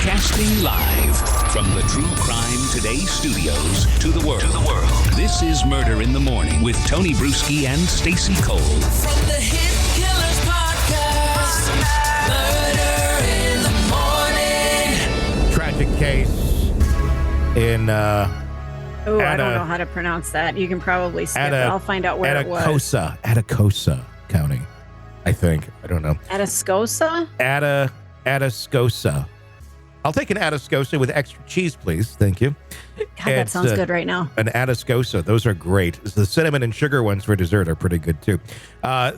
Broadcasting live from the True Crime Today studios to the world. This is Murder in the Morning with Tony Bruschi and Stacey Cole. From the Hit Killers Podcast, Murder in the Morning. Tragic case in I don't know how to pronounce that. You can probably skip it. I'll find out where it was. Atascosa County, I think. I don't know. Atascosa? Atascosa. I'll take an Atascosa with extra cheese, please. Thank you. God, that sounds good right now. An Atascosa. Those are great. The cinnamon and sugar ones for dessert are pretty good, too.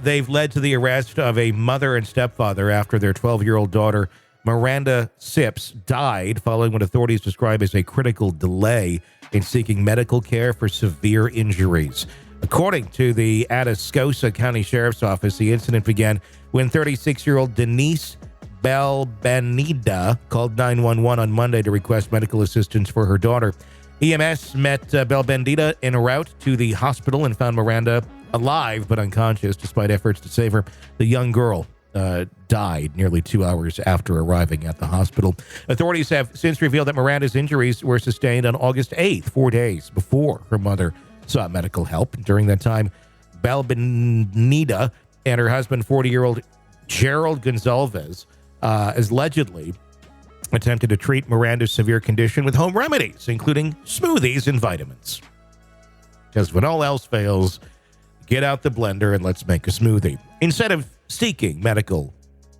They've led to the arrest of a mother and stepfather after their 12-year-old daughter, Miranda Sipps, died following what authorities describe as a critical delay in seeking medical care for severe injuries. According to the Atascosa County Sheriff's Office, the incident began when 36-year-old Denise Balbaneda called 911 on Monday to request medical assistance for her daughter. EMS met Balbaneda en route to the hospital and found Miranda alive but unconscious despite efforts to save her. The young girl died nearly 2 hours after arriving at the hospital. Authorities have since revealed that Miranda's injuries were sustained on August 8th, 4 days before her mother sought medical help. During that time, Balbaneda and her husband, 40-year-old Gerald Gonzales, allegedly attempted to treat Miranda's severe condition with home remedies, including smoothies and vitamins. Because when all else fails, get out the blender and let's make a smoothie, instead of seeking medical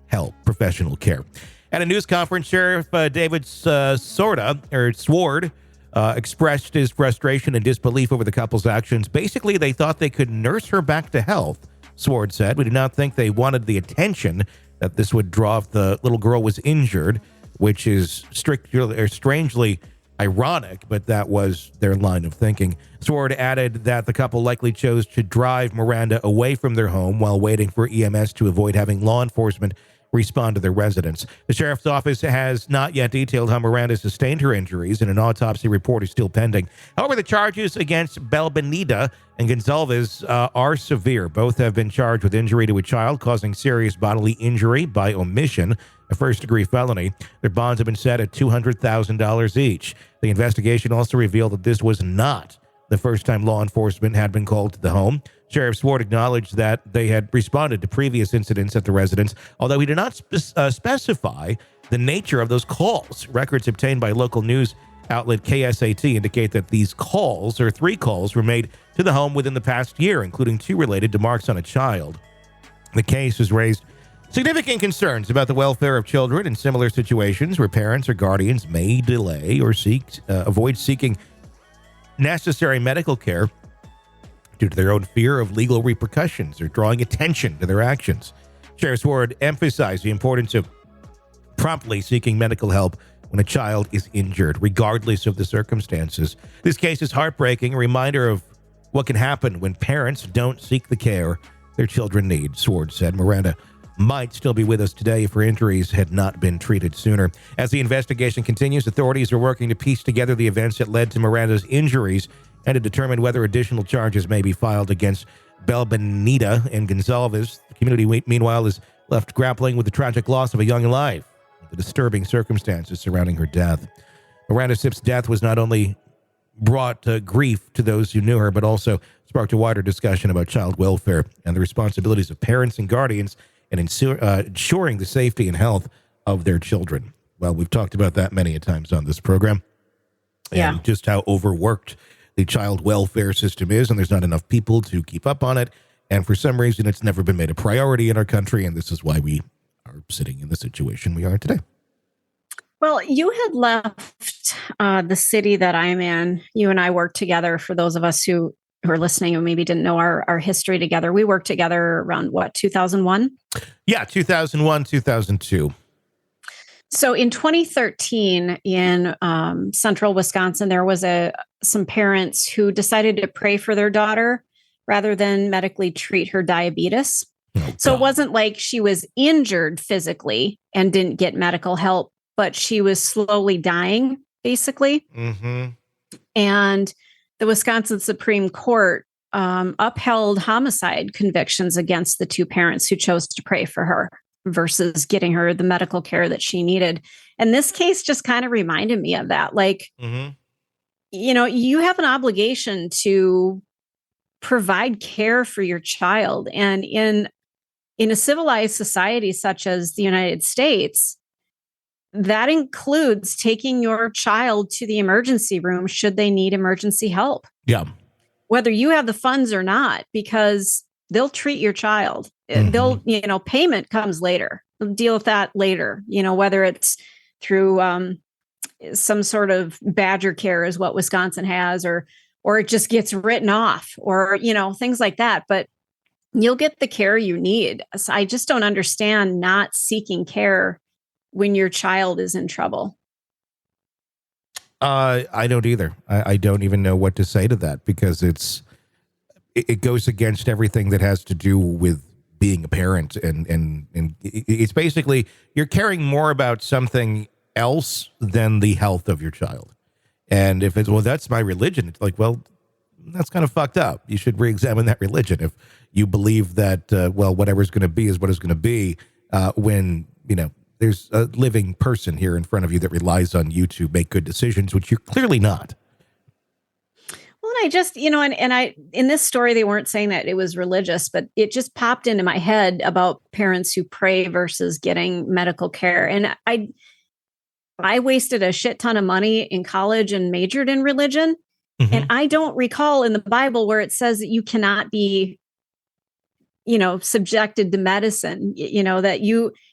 help, professional care. At a news conference, Sheriff David Sword expressed his frustration and disbelief over the couple's actions. Basically, they thought they could nurse her back to health, Sword said. We did not think they wanted the attention that this would draw if the little girl was injured, which is strangely ironic, but that was their line of thinking. Sword added that the couple likely chose to drive Miranda away from their home while waiting for EMS to avoid having law enforcement respond to their residence. The sheriff's office has not yet detailed how Miranda sustained her injuries, and an autopsy report is still pending. However, the charges against Balbaneda and Gonzalez are severe. Both have been charged with injury to a child causing serious bodily injury by omission, a first-degree felony. Their bonds have been set at $200,000 each. The investigation also revealed that this was not the first time law enforcement had been called to the home. Sheriff Sword acknowledged that they had responded to previous incidents at the residence, although he did not specify the nature of those calls. Records obtained by local news outlet KSAT indicate that these calls, or 3 calls, were made to the home within the past year, including 2 related to marks on a child. The case has raised significant concerns about the welfare of children in similar situations where parents or guardians may delay or avoid seeking necessary medical care due to their own fear of legal repercussions or drawing attention to their actions. Sheriff Sword emphasized the importance of promptly seeking medical help when a child is injured, regardless of the circumstances. This case is heartbreaking, a reminder of what can happen when parents don't seek the care their children need, Sword said. Miranda might still be with us today if her injuries had not been treated sooner. As the investigation continues, authorities are working to piece together the events that led to Miranda's injuries and to determine whether additional charges may be filed against Balbaneda and Gonzalez. The community, meanwhile, is left grappling with the tragic loss of a young life, the disturbing circumstances surrounding her death. Miranda Sipps' death was not only brought grief to those who knew her, but also sparked a wider discussion about child welfare and the responsibilities of parents and guardians in ensuring the safety and health of their children. Well, we've talked about that many a times on this program. And just how overworked the child welfare system is, and there's not enough people to keep up on it. And for some reason, it's never been made a priority in our country, and this is why we are sitting in the situation we are today. Well, you had left the city that I'm in. You and I worked together. For those of us who are listening and maybe didn't know our history together, we worked together around, 2001? Yeah, 2001, 2002. So in 2013, in central Wisconsin, there was some parents who decided to pray for their daughter rather than medically treat her diabetes. So it wasn't like she was injured physically and didn't get medical help, but she was slowly dying, basically. Mm-hmm. And the Wisconsin Supreme Court upheld homicide convictions against the 2 parents who chose to pray for her. versus getting her the medical care that she needed. And this case just kind of reminded me of that. Like, you have an obligation to provide care for your child. And in a civilized society such as the United States, that includes taking your child to the emergency room should they need emergency help. Yeah. Whether you have the funds or not, because they'll treat your child. They'll, payment comes later. They'll deal with that later, whether it's through some sort of badger care is what Wisconsin has, or it just gets written off, or, things like that. But you'll get the care you need. So I just don't understand not seeking care when your child is in trouble. I don't either. I don't even know what to say to that, because it goes against everything that has to do with being a parent. And it's basically, you're caring more about something else than the health of your child. And if it's, well, that's my religion, it's like, well, that's kind of fucked up. You should re-examine that religion. If you believe that, whatever's going to be is what it's going to be, when, there's a living person here in front of you that relies on you to make good decisions, which you're clearly not. Well, I just, in this story, they weren't saying that it was religious, but it just popped into my head about parents who pray versus getting medical care. And I wasted a shit ton of money in college and majored in religion. And I don't recall in the Bible where it says that you cannot be, subjected to medicine, that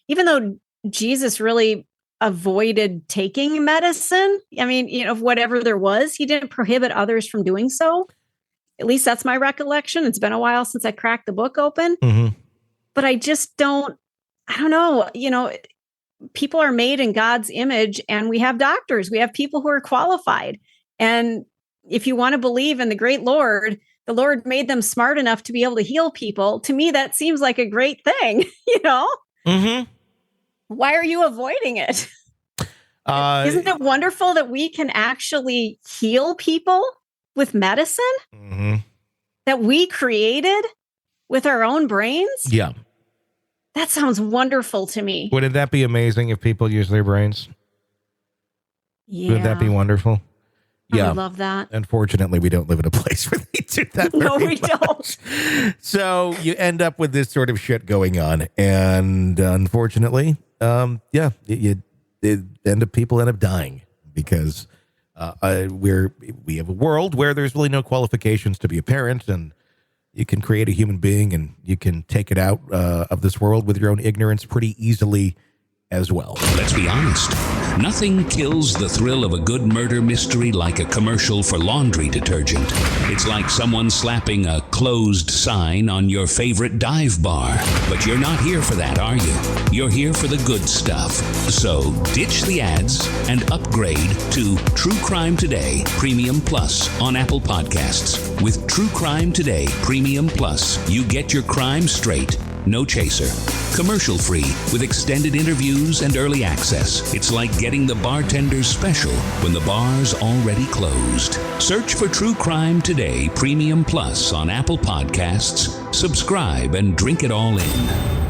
even though Jesus really avoided taking medicine, whatever there was, he didn't prohibit others from doing so. At least that's my recollection. It's been a while since I cracked the book open, but I just I don't know, people are made in God's image, and we have doctors, we have people who are qualified. And if you want to believe in the great Lord, the Lord made them smart enough to be able to heal people. To me, that seems like a great thing, Why are you avoiding it? Isn't it wonderful that we can actually heal people with medicine that we created with our own brains? Yeah. That sounds wonderful to me. Wouldn't that be amazing if people use their brains? Yeah. Would that be wonderful? I would love that. Unfortunately, we don't live in a place where they do that. No, we much. don't. So you end up with this sort of shit going on. And unfortunately, people end up dying because we have a world where there's really no qualifications to be a parent, and you can create a human being and you can take it out of this world with your own ignorance pretty easily as well. Let's be honest. Nothing kills the thrill of a good murder mystery like a commercial for laundry detergent. It's like someone slapping a closed sign on your favorite dive bar. But you're not here for that, are you? You're here for the good stuff. So ditch the ads and upgrade to True Crime Today Premium Plus on Apple Podcasts. With True Crime Today Premium Plus, you get your crime straight. No chaser. Commercial free with extended interviews and early access. It's like getting the bartender's special when the bar's already closed. Search for True Crime Today Premium Plus on Apple Podcasts. Subscribe and drink it all in.